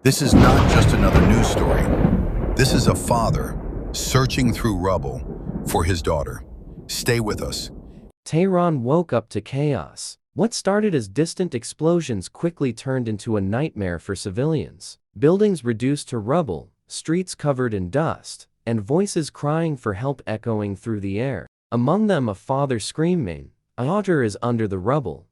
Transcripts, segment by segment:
This is not just another news story. This is a father searching through rubble for his daughter. Stay with us. Tehran woke up to chaos. What started as distant explosions quickly turned into a nightmare for civilians. Buildings reduced to rubble, streets covered in dust, and voices crying for help echoing through the air. Among them a father screaming, "My daughter is under the rubble."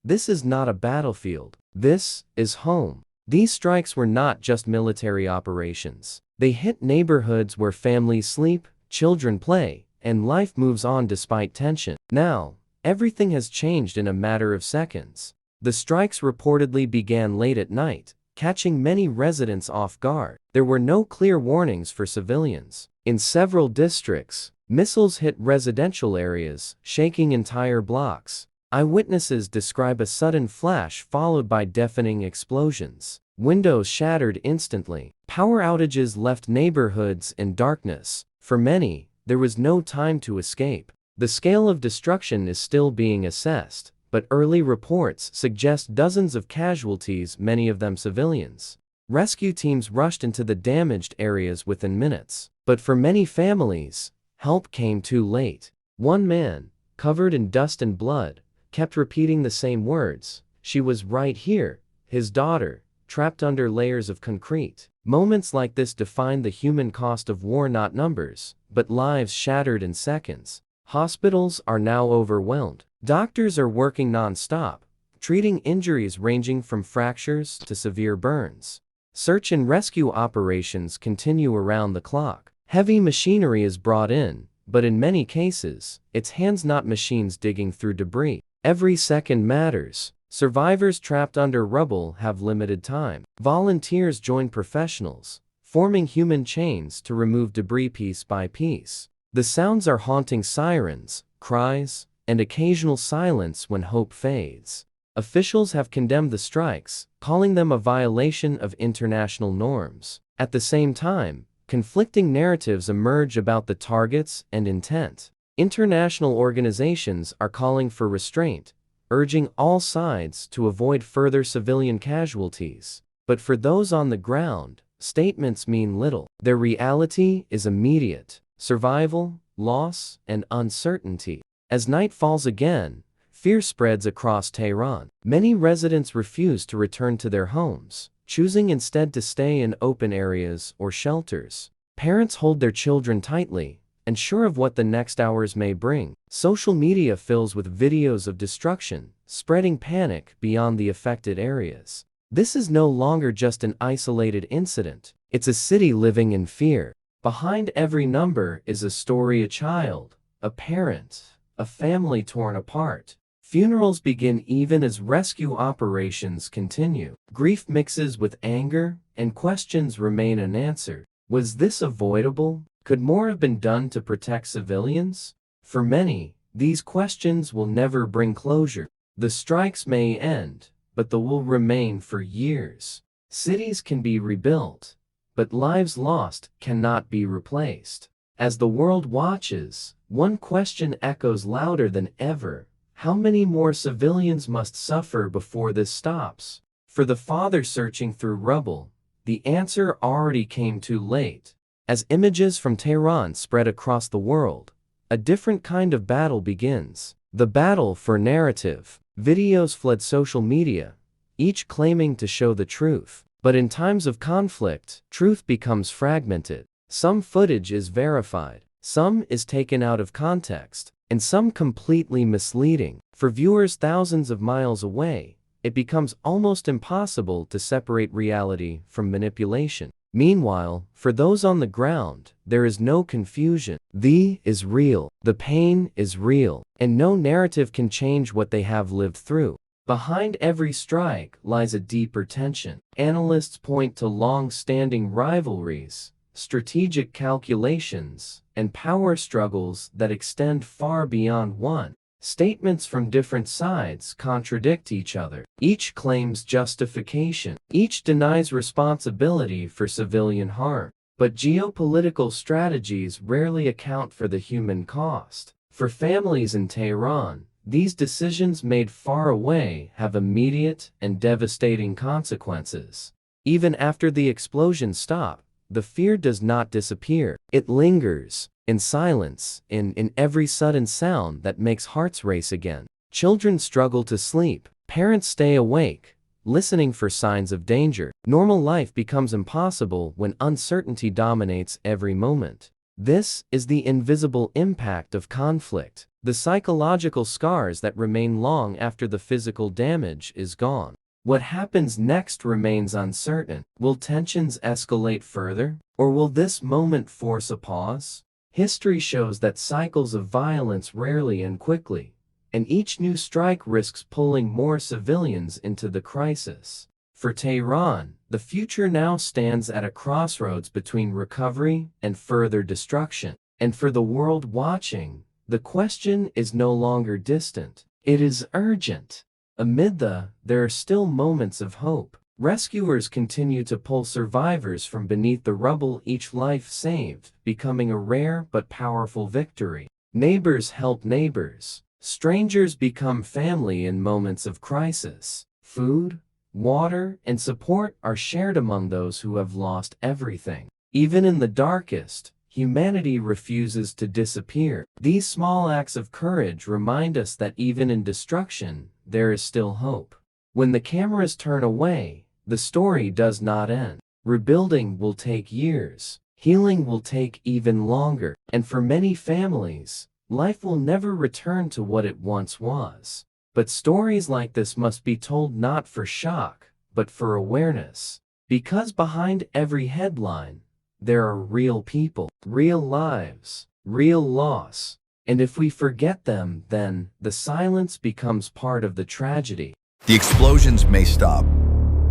This is not a battlefield. This is home. These strikes were not just military operations. They hit neighborhoods where families sleep, children play, and life moves on despite tension. Now, everything has changed in a matter of seconds. The strikes reportedly began late at night, catching many residents off guard. There were no clear warnings for civilians. In several districts, missiles hit residential areas, shaking entire blocks. Eyewitnesses describe a sudden flash followed by deafening explosions. Windows shattered instantly. Power outages left neighborhoods in darkness. For many, there was no time to escape. The scale of destruction is still being assessed, but early reports suggest dozens of casualties, many of them civilians. Rescue teams rushed into the damaged areas within minutes. But for many families, help came too late. One man, covered in dust and blood, kept repeating the same words. She was right here, his daughter, trapped under layers of concrete. Moments like this define the human cost of war, not numbers, but lives shattered in seconds. Hospitals are now overwhelmed. Doctors are working non-stop, treating injuries ranging from fractures to severe burns. Search and rescue operations continue around the clock. Heavy machinery is brought in, but in many cases, it's hands not machines digging through debris. Every second matters. Survivors trapped under rubble have limited time. Volunteers join professionals, forming human chains to remove debris piece by piece. The sounds are haunting: sirens, cries, and occasional silence when hope fades. Officials have condemned the strikes, calling them a violation of international norms. At the same time, conflicting narratives emerge about the targets and intent. International organizations are calling for restraint, urging all sides to avoid further civilian casualties. But for those on the ground, statements mean little. Their reality is immediate: survival, loss, and uncertainty. As night falls again, fear spreads across Tehran. Many residents refuse to return to their homes, choosing instead to stay in open areas or shelters. Parents hold their children tightly, unsure of what the next hours may bring. Social media fills with videos of destruction, spreading panic beyond the affected areas. This is no longer just an isolated incident. It's a city living in fear. Behind every number is a story: a child, a parent, a family torn apart. Funerals begin even as rescue operations continue. Grief mixes with anger, and questions remain unanswered. Was this avoidable? Could more have been done to protect civilians? For many, these questions will never bring closure. The strikes may end, but they will remain for years. Cities can be rebuilt, but lives lost cannot be replaced. As the world watches, one question echoes louder than ever: how many more civilians must suffer before this stops? For the father searching through rubble, the answer already came too late. As images from Tehran spread across the world, a different kind of battle begins. The battle for narrative. Videos flood social media, each claiming to show the truth. But in times of conflict, truth becomes fragmented. Some footage is verified, some is taken out of context, and some completely misleading. For viewers thousands of miles away, it becomes almost impossible to separate reality from manipulation. Meanwhile, for those on the ground, there is no confusion. The is real, the pain is real, and no narrative can change what they have lived through. Behind every strike lies a deeper tension. Analysts point to long-standing rivalries, strategic calculations, and power struggles that extend far beyond one. Statements from different sides contradict each other. Each claims justification. Each denies responsibility for civilian harm. But geopolitical strategies rarely account for the human cost. For families in Tehran, these decisions made far away have immediate and devastating consequences. Even after the explosions stop, the fear does not disappear. It lingers, in silence, in every sudden sound that makes hearts race again. Children struggle to sleep. Parents stay awake, listening for signs of danger. Normal life becomes impossible when uncertainty dominates every moment. This is the invisible impact of conflict, the psychological scars that remain long after the physical damage is gone. What happens next remains uncertain. Will tensions escalate further, or will this moment force a pause? History shows that cycles of violence rarely end quickly, and each new strike risks pulling more civilians into the crisis. For Tehran, the future now stands at a crossroads between recovery and further destruction. And for the world watching, the question is no longer distant. It is urgent. Amid there are still moments of hope. Rescuers continue to pull survivors from beneath the rubble, each life saved becoming a rare but powerful victory. Neighbors help neighbors. Strangers become family in moments of crisis. Food, water, and support are shared among those who have lost everything. Even in the darkest, humanity refuses to disappear. These small acts of courage remind us that even in destruction, there is still hope. When the cameras turn away, the story does not end. Rebuilding will take years. Healing will take even longer. And for many families, life will never return to what it once was. But stories like this must be told not for shock, but for awareness. Because behind every headline, there are real people, real lives, real loss. And if we forget them, then the silence becomes part of the tragedy. The explosions may stop,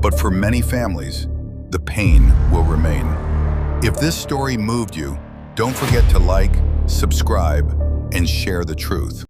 but for many families, the pain will remain. If this story moved you, don't forget to like, subscribe, and share the truth.